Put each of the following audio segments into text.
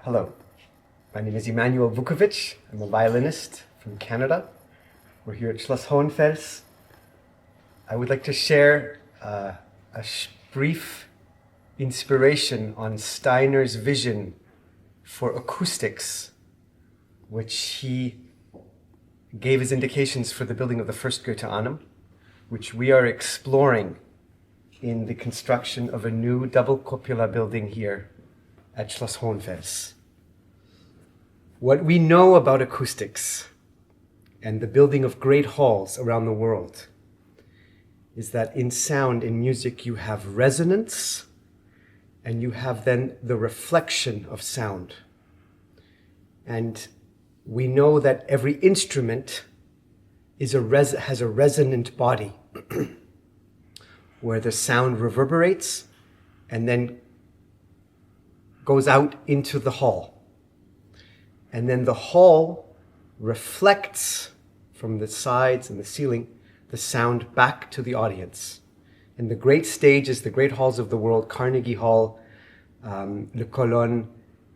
Hello, my name is Emmanuel Vukovich. I'm a violinist from Canada. We're here at Schloss Hohenfels. I would like to share a brief inspiration on Steiner's vision for acoustics, which he gave as indications for the building of the first Goetheanum, which we are exploring in the construction of a new double cupola building here at Schloss Hohenfels. What we know about acoustics and the building of great halls around the world is that in sound, in music, you have resonance and you have then the reflection of sound. And we know that every instrument has a resonant body where the sound reverberates and then goes out into the hall. And then the hall reflects from the sides and the ceiling the sound back to the audience. And the great stages, the great halls of the world, Carnegie Hall, Le Colonne,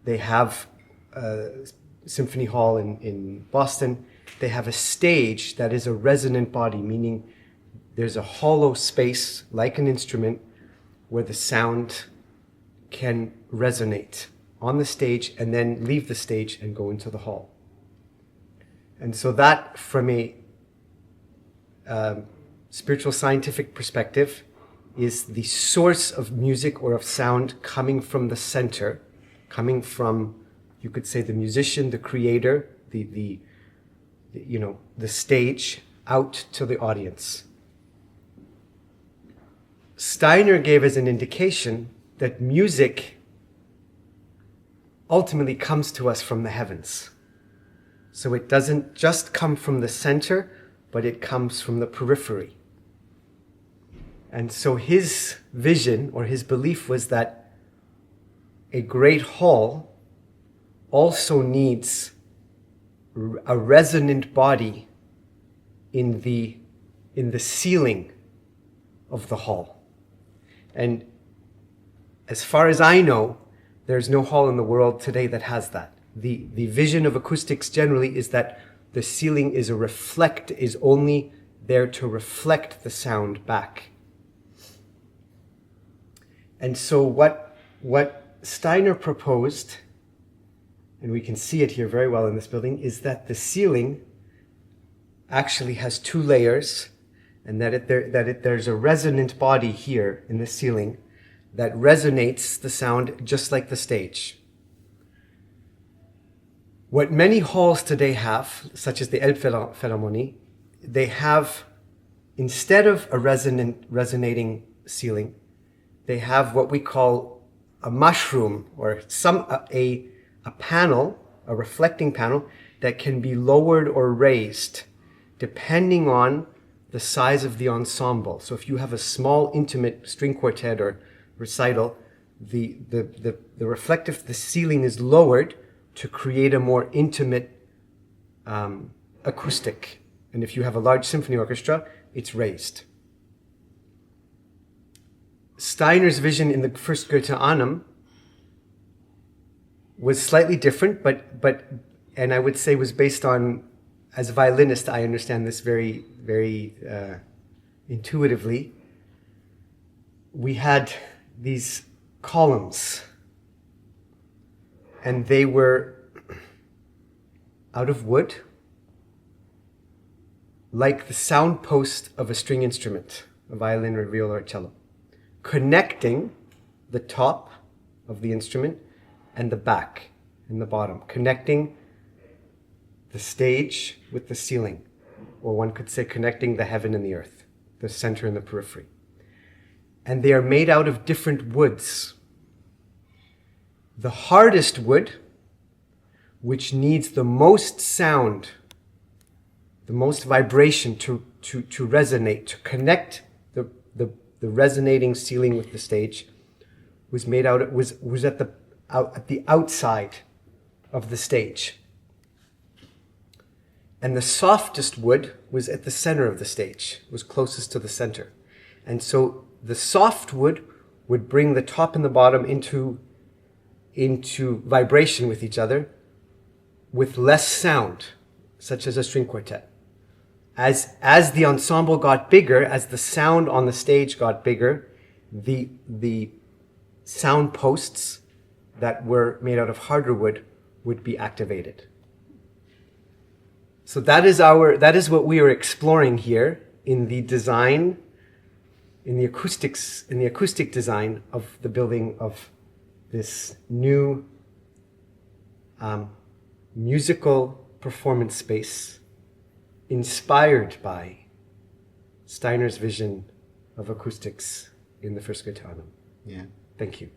they have Symphony Hall in Boston, they have a stage that is a resonant body, meaning there's a hollow space like an instrument where the sound can resonate on the stage and then leave the stage and go into the hall. And so that, from a spiritual scientific perspective, is the source of music or of sound coming from the center, coming from, you could say, the musician, the creator, the stage, out to the audience. Steiner gave as an indication that music ultimately comes to us from the heavens. So it doesn't just come from the center, but it comes from the periphery. And so his vision or his belief was that a great hall also needs a resonant body in the ceiling of the hall. And as far as I know, there's no hall in the world today that has that. The vision of acoustics generally is that the ceiling is only there to reflect the sound back. And so what Steiner proposed, and we can see it here very well in this building, is that the ceiling actually has two layers, and that there's a resonant body here in the ceiling that resonates the sound just like the stage. What many halls today have, such as the Elbphilharmonie, they have, instead of a resonating ceiling, they have what we call a mushroom, or a panel, a reflecting panel, that can be lowered or raised depending on the size of the ensemble. So if you have a small, intimate string quartet or recital, the ceiling is lowered to create a more intimate acoustic. And if you have a large symphony orchestra, it's raised. Steiner's vision in the first Goetheanum was slightly different, and I would say was based on, as a violinist, I understand this very, very intuitively. We had these columns, and they were out of wood, like the sound post of a string instrument, a violin or viola or cello, connecting the top of the instrument and the back and the bottom, connecting the stage with the ceiling, or one could say connecting the heaven and the earth, the center and the periphery. And they are made out of different woods. The hardest wood, which needs the most sound, the most vibration to resonate, to connect the resonating ceiling with the stage, was at the outside of the stage. And the softest wood was at the center of the stage, was closest to the center. And so the soft wood would bring the top and the bottom into into vibration with each other with less sound, such as a string quartet. As the ensemble got bigger, as the sound on the stage got bigger, the sound posts that were made out of harder wood would be activated. So that is what we are exploring here in the design, in the acoustic design of the building of this new musical performance space inspired by Steiner's vision of acoustics in the first Goetheanum. Yeah. Thank you.